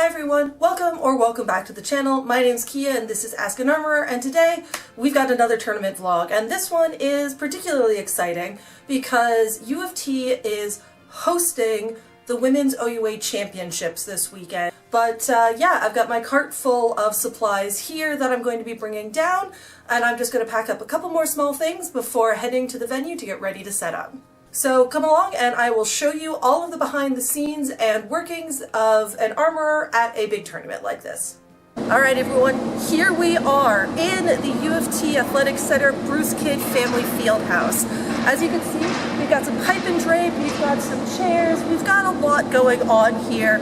Hi everyone, welcome back to the channel. My name's Kia and this is Ask an Armourer, and today we've got another tournament vlog, and this one is particularly exciting because U of T is hosting the Women's OUA Championships this weekend. But yeah, I've got my cart full of supplies here that I'm going to be bringing down, and I'm just going to pack up a couple more small things before heading to the venue to get ready to set up. So come along and I will show you all of the behind the scenes and workings of an armorer at a big tournament like this. Alright everyone, here we are in the U of T Athletic Center Bruce Kidd Family Fieldhouse. As you can see, we've got some pipe and drape, we've got some chairs, we've got a lot going on here.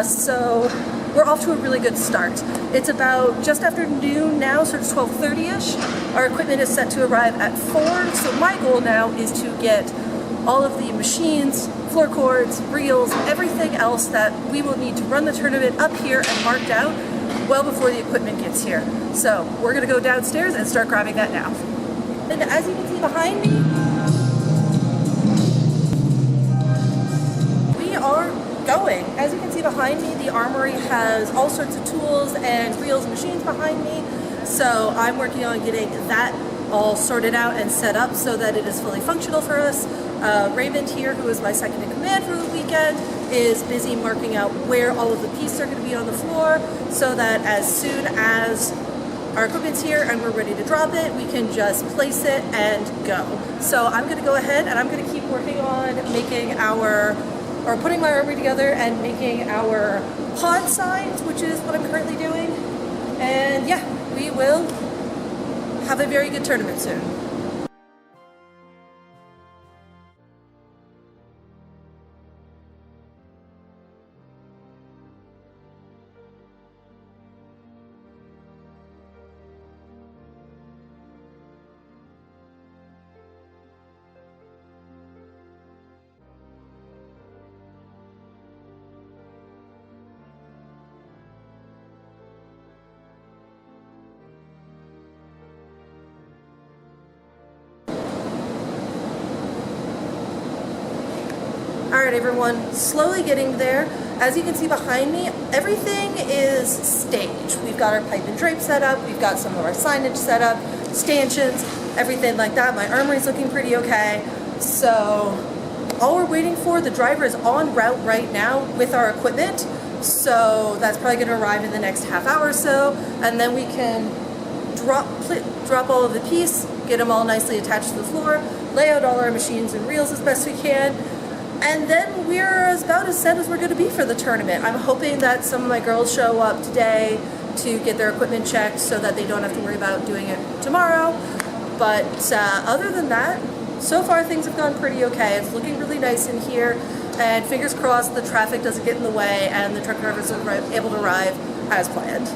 So we're off to a really good start. It's about just after noon now, so it's 12:30ish. Our equipment is set to arrive at 4, so my goal now is to get all of the machines, floor cords, reels, everything else that we will need to run the tournament up here and marked out well before the equipment gets here. So we're going to go downstairs and start grabbing that now. And as you can see behind me, we are going. As you can see behind me, the armory has all sorts of tools and reels and machines behind me. So I'm working on getting that all sorted out and set up so that it is fully functional for us. Raymond here, who is my second in command for the weekend, is busy marking out where all of the pieces are going to be on the floor so that as soon as our equipment's here and we're ready to drop it, we can just place it and go. So I'm going to go ahead and I'm going to keep working on making putting my armory together and making our pod signs, which is what I'm currently doing. And yeah, we will have a very good tournament soon. Alright everyone, slowly getting there. As you can see behind me, everything is staged. We've got our pipe and drape set up, we've got some of our signage set up, stanchions, everything like that. My armory's looking pretty okay. So all we're waiting for, the driver is en route right now with our equipment. So that's probably going to arrive in the next half hour or so, and then we can drop all of the pieces, get them all nicely attached to the floor, lay out all our machines and reels as best we can. And then we're about as set as we're going to be for the tournament. I'm hoping that some of my girls show up today to get their equipment checked so that they don't have to worry about doing it tomorrow. But other than that, so far things have gone pretty okay. It's looking really nice in here, and fingers crossed the traffic doesn't get in the way and the truck drivers are able to arrive as planned.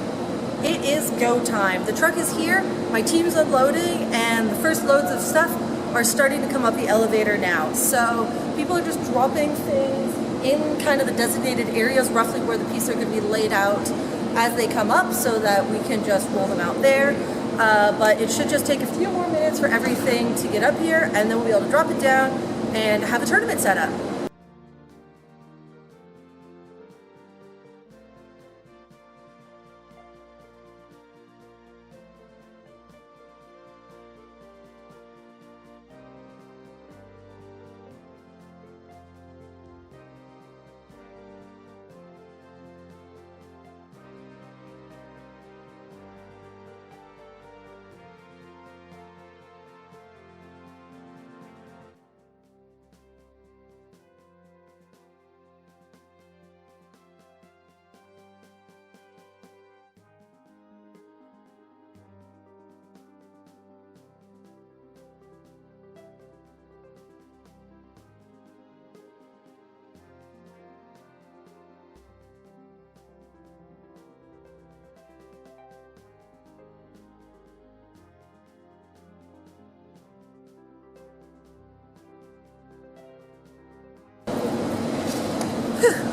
It is go time. The truck is here, my team's unloading, and the first loads of stuff are starting to come up the elevator now. So people are just dropping things in kind of the designated areas, roughly where the pieces are going to be laid out as they come up, so that we can just roll them out there. But it should just take a few more minutes for everything to get up here, and then we'll be able to drop it down and have a tournament set up.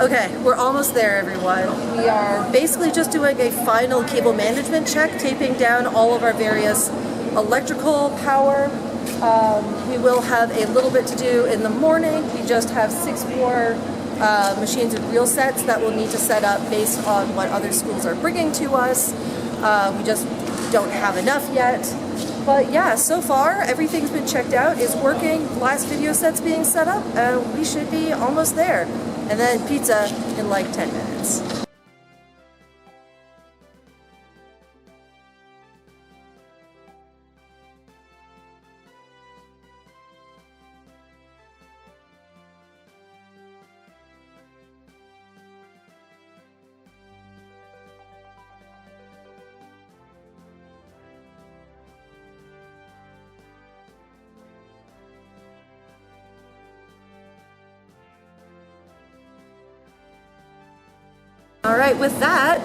Okay, we're almost there everyone. We are basically just doing a final cable management check, taping down all of our various electrical power. We will have a little bit to do in the morning. We just have 6 more machines and reel sets that we'll need to set up based on what other schools are bringing to us. We just don't have enough yet. But yeah, so far everything's been checked out, is working, last video set's being set up, and we should be almost there. And then pizza in like 10 minutes. All right, with that,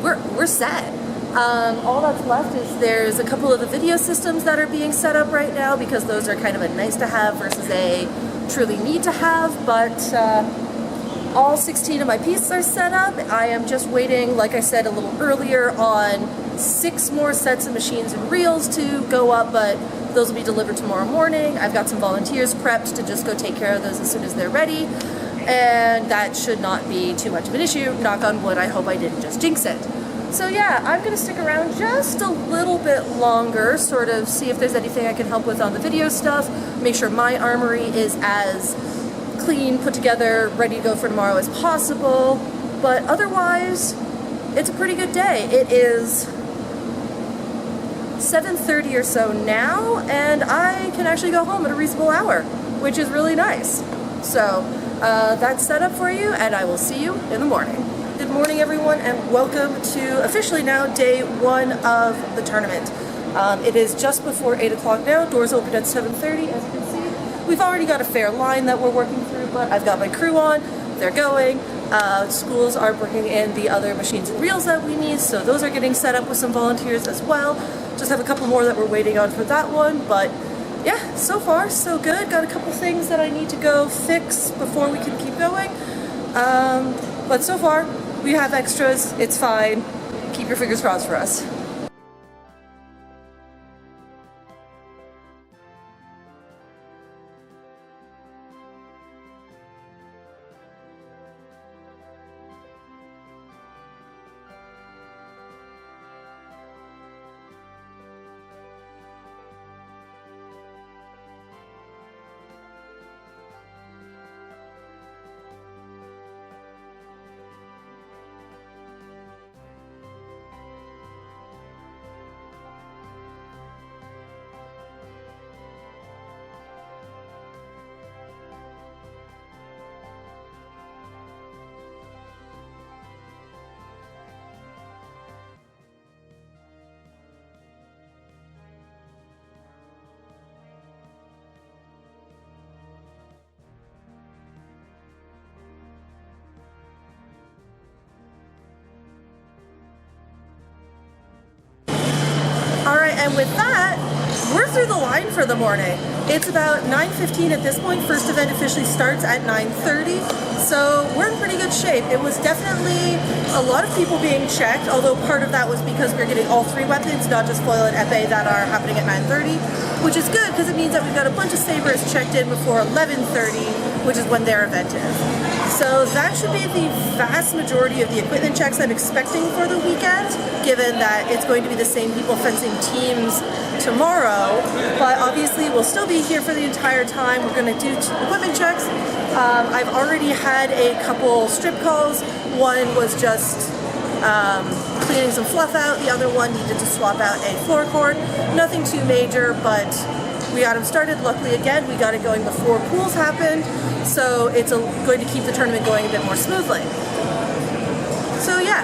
we're set. All that's left is there's a couple of the video systems that are being set up right now because those are kind of a nice to have versus a truly need to have, but all 16 of my pieces are set up. I am just waiting, like I said a little earlier, on 6 more sets of machines and reels to go up, but those will be delivered tomorrow morning. I've got some volunteers prepped to just go take care of those as soon as they're ready. And that should not be too much of an issue. Knock on wood, I hope I didn't just jinx it. So yeah, I'm gonna stick around just a little bit longer, sort of see if there's anything I can help with on the video stuff, make sure my armory is as clean, put together, ready to go for tomorrow as possible. But otherwise, it's a pretty good day. It is 7:30 or so now, and I can actually go home at a reasonable hour, which is really nice. So that's set up for you, and I will see you in the morning. Good morning, everyone, and welcome to officially now day 1 of the tournament. It is just before 8 o'clock now. Doors open at 7:30, as you can see. We've already got a fair line that we're working through, but I've got my crew on. They're going. Schools are bringing in the other machines and reels that we need, so those are getting set up with some volunteers as well. Just have a couple more that we're waiting on for that one, but yeah, so far so good. Got a couple things that I need to go fix before we can keep going. But so far, we have extras. It's fine. Keep your fingers crossed for us. And with that, we're through the line for the morning. It's about 9:15 at this point. First event officially starts at 9:30, so we're in pretty good shape. It was definitely a lot of people being checked, although part of that was because we're getting all 3 weapons, not just foil and epee, that are happening at 9:30, which is good because it means that we've got a bunch of sabers checked in before 11:30, which is when their event is. So that should be the vast majority of the equipment checks I'm expecting for the weekend, given that it's going to be the same people fencing teams tomorrow. But obviously we'll still be here for the entire time. We're going to do equipment checks. I've already had a couple strip calls. One was just cleaning some fluff out. The other one needed to swap out a floor cord. Nothing too major, but we got them started. Luckily, again, we got it going before pools happened, so it's going to keep the tournament going a bit more smoothly. So yeah,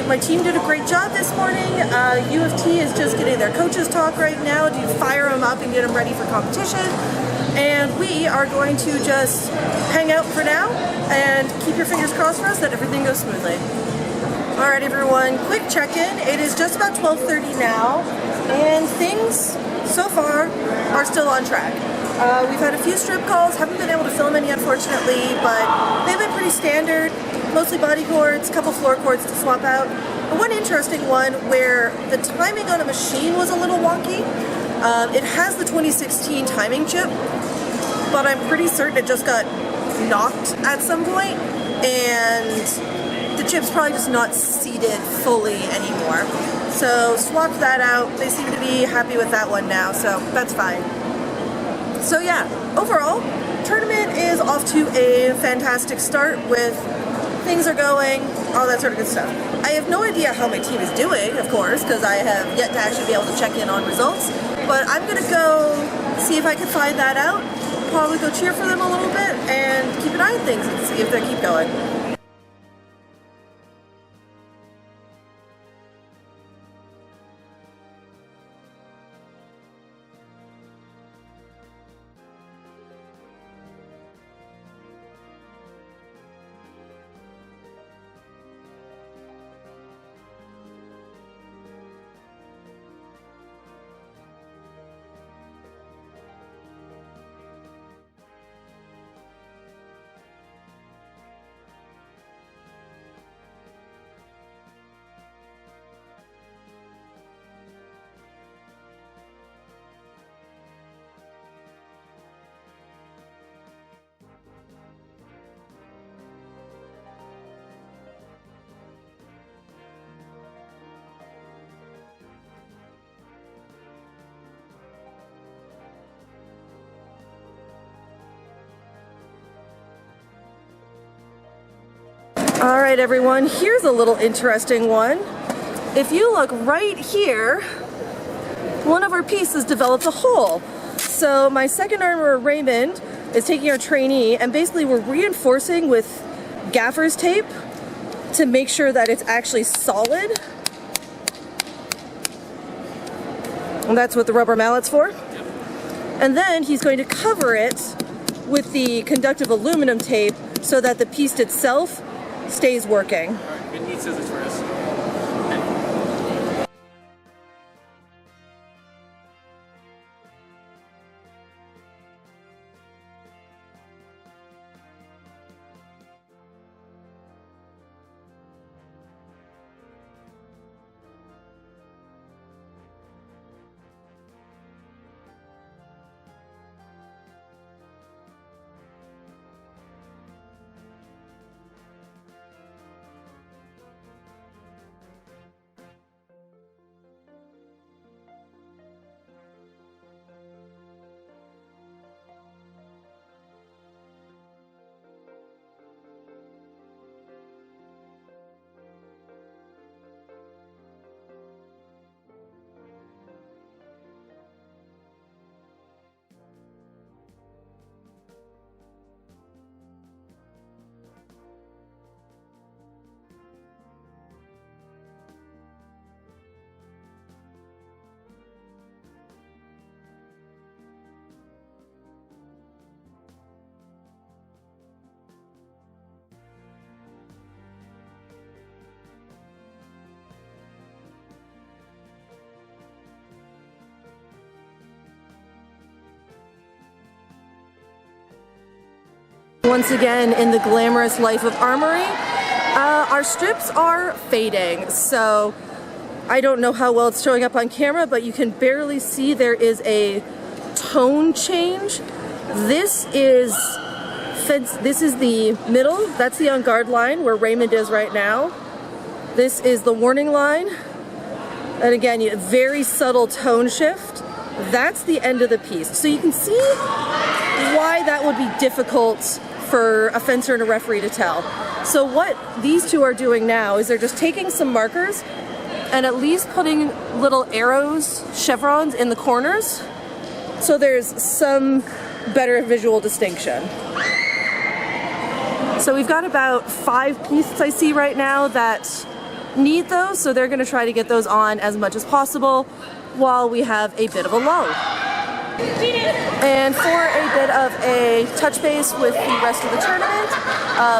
my team did a great job this morning. U of T is just getting their coaches talk right now to fire them up and get them ready for competition. And we are going to just hang out for now and keep your fingers crossed for us that everything goes smoothly. All right, everyone, quick check-in. It is just about 12:30 now, and things so far are still on track. We've had a few strip calls, haven't been able to film any unfortunately, but they've been pretty standard, mostly body cords, a couple floor cords to swap out. And one interesting one where the timing on a machine was a little wonky. It has the 2016 timing chip, but I'm pretty certain it just got knocked at some point, and the chip's probably just not seated fully anymore. So swapped that out. They seem to be happy with that one now, so that's fine. So yeah, overall, tournament is off to a fantastic start with things are going, all that sort of good stuff. I have no idea how my team is doing, of course, because I have yet to actually be able to check in on results, but I'm gonna go see if I can find that out, probably go cheer for them a little bit, and keep an eye on things and see if they keep going. All right, everyone, here's a little interesting one. If you look right here, one of our pieces developed a hole. So my second armorer, Raymond, is taking our trainee, and basically we're reinforcing with gaffer's tape to make sure that it's actually solid. And that's what the rubber mallet's for. And then he's going to cover it with the conductive aluminum tape so that the piece itself stays working. All right, good, need scissors for us. Once again, in the glamorous life of Armourer, our strips are fading, so I don't know how well it's showing up on camera, but you can barely see there is a tone change. This is the middle, that's the on guard line where Raymond is right now. This is the warning line, and again, very subtle tone shift. That's the end of the piece. So you can see why that would be difficult for a fencer and a referee to tell. So what these two are doing now is they're just taking some markers and at least putting little arrows, chevrons in the corners, so there's some better visual distinction. So we've got about 5 pieces I see right now that need those, so they're gonna try to get those on as much as possible while we have a bit of a lull. And for a bit of a touch base with the rest of the tournament,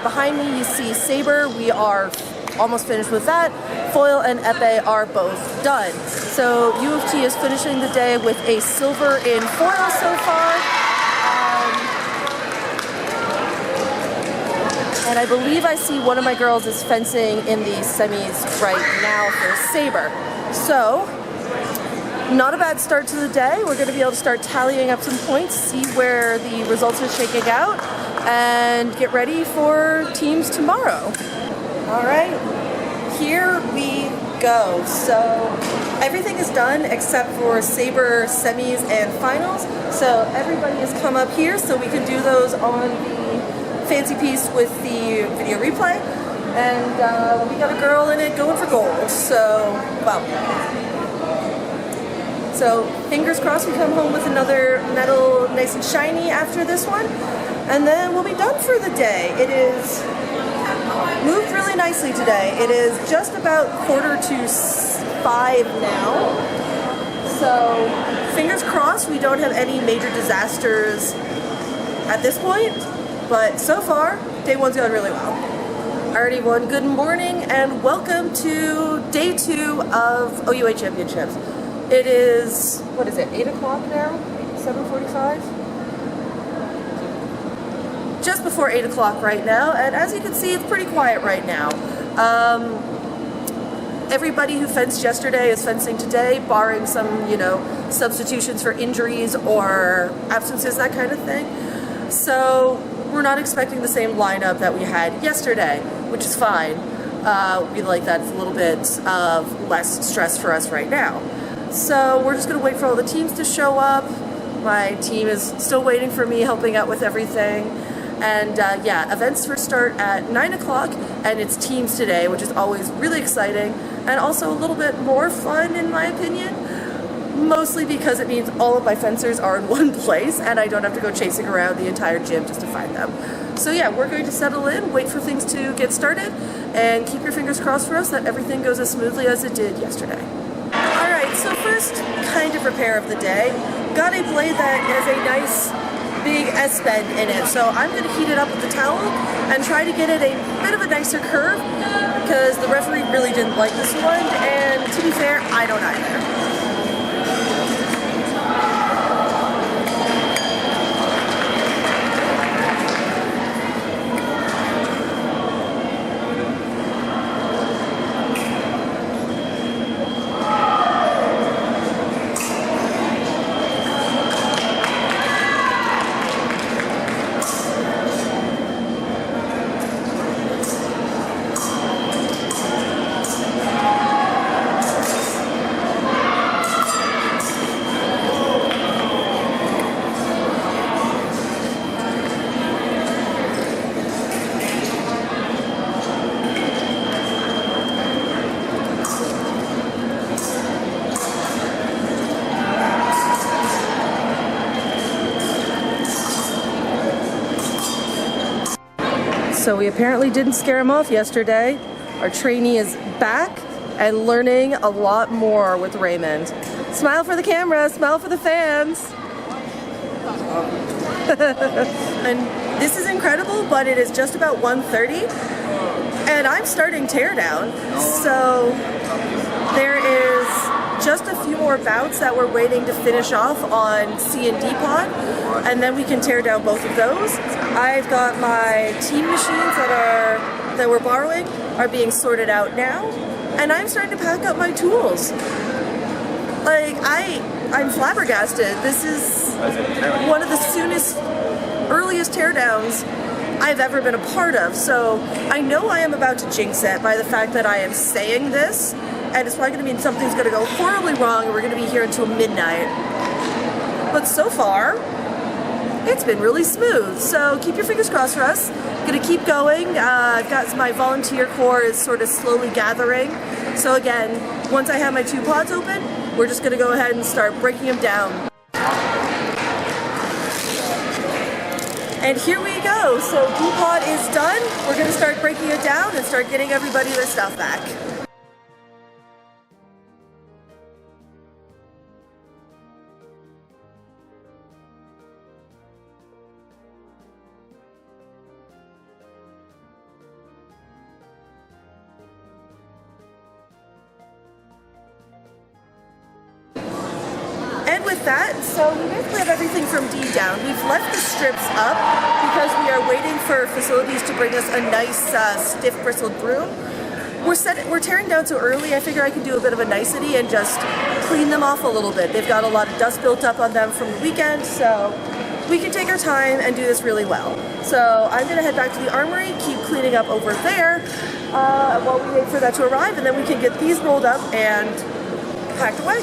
behind me you see Saber. We are almost finished with that. Foil and epee are both done. So U of T is finishing the day with a silver in foil so far. And I believe I see one of my girls is fencing in the semis right now for Saber. So, not a bad start to the day. We're going to be able to start tallying up some points, see where the results are shaking out. and get ready for teams tomorrow. All right, here we go. So everything is done except for Saber semis and finals. So everybody has come up here so we can do those on the fancy piece with the video replay. And we got a girl in it going for gold. So, well. So fingers crossed we come home with another medal nice and shiny after this one. And then we'll be done for the day. It is moved really nicely today. It is just about 4:45 now. So fingers crossed we don't have any major disasters at this point. But so far, day one's going really well. Alrighty, everyone, good morning and welcome to day 2 of OUA Championships. It is, what is it, 8 o'clock now? 7:45? Just before 8 o'clock right now, and as you can see, it's pretty quiet right now. Everybody who fenced yesterday is fencing today, barring some, substitutions for injuries or absences, that kind of thing. So we're not expecting the same lineup that we had yesterday, which is fine. We like that. It's a little bit of less stress for us right now. So we're just going to wait for all the teams to show up. My team is still waiting for me, helping out with everything. And yeah, events first start at 9 o'clock, and it's teams today, which is always really exciting, and also a little bit more fun in my opinion, mostly because it means all of my fencers are in one place, and I don't have to go chasing around the entire gym just to find them. So yeah, we're going to settle in, wait for things to get started, and keep your fingers crossed for us that everything goes as smoothly as it did yesterday. Alright, so first kind of repair of the day. Got a blade that has a nice big S-bend in it, so I'm going to heat it up with the towel and try to get it a bit of a nicer curve because the referee really didn't like this one, and to be fair, I don't either. So we apparently didn't scare him off yesterday. Our trainee is back and learning a lot more with Raymond. Smile for the camera, smile for the fans. And this is incredible, but it is just about 1:30 and I'm starting teardown. So there is just a few more bouts that we're waiting to finish off on C and D pod, and then we can tear down both of those. I've got my team machines that we're borrowing are being sorted out now, and I'm starting to pack up my tools. Like, I'm flabbergasted. This is one of the earliest teardowns I've ever been a part of, so I know I am about to jinx it by the fact that I am saying this, and it's probably going to mean something's going to go horribly wrong and we're going to be here until midnight. But so far, it's been really smooth, so keep your fingers crossed for us. Going to keep going. I've got my volunteer corps is sort of slowly gathering. So again, once I have my 2 pods open, we're just going to go ahead and start breaking them down. And here we go. So D-pod is done. We're going to start breaking it down and start getting everybody their stuff back. And with that, so we basically have everything from D down. We've left the strips up because we are waiting for facilities to bring us a nice stiff bristled broom. We're tearing down so early, I figure I can do a bit of a nicety and just clean them off a little bit. They've got a lot of dust built up on them from the weekend, so we can take our time and do this really well. So I'm gonna head back to the armory, keep cleaning up over there while we wait for that to arrive, and then we can get these rolled up and packed away.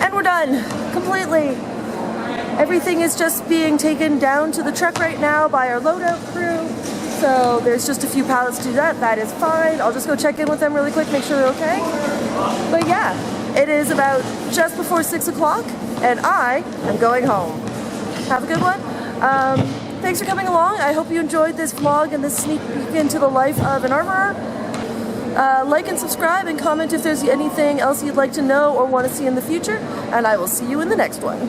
And we're done, completely. Everything is just being taken down to the truck right now by our loadout crew. So there's just a few pallets to do that. That is fine. I'll just go check in with them really quick, make sure they're okay. But yeah, it is about just before 6 o'clock and I am going home. Have a good one. Thanks for coming along. I hope you enjoyed this vlog and this sneak peek into the life of an armorer. Like and subscribe and comment if there's anything else you'd like to know or want to see in the future, and I will see you in the next one.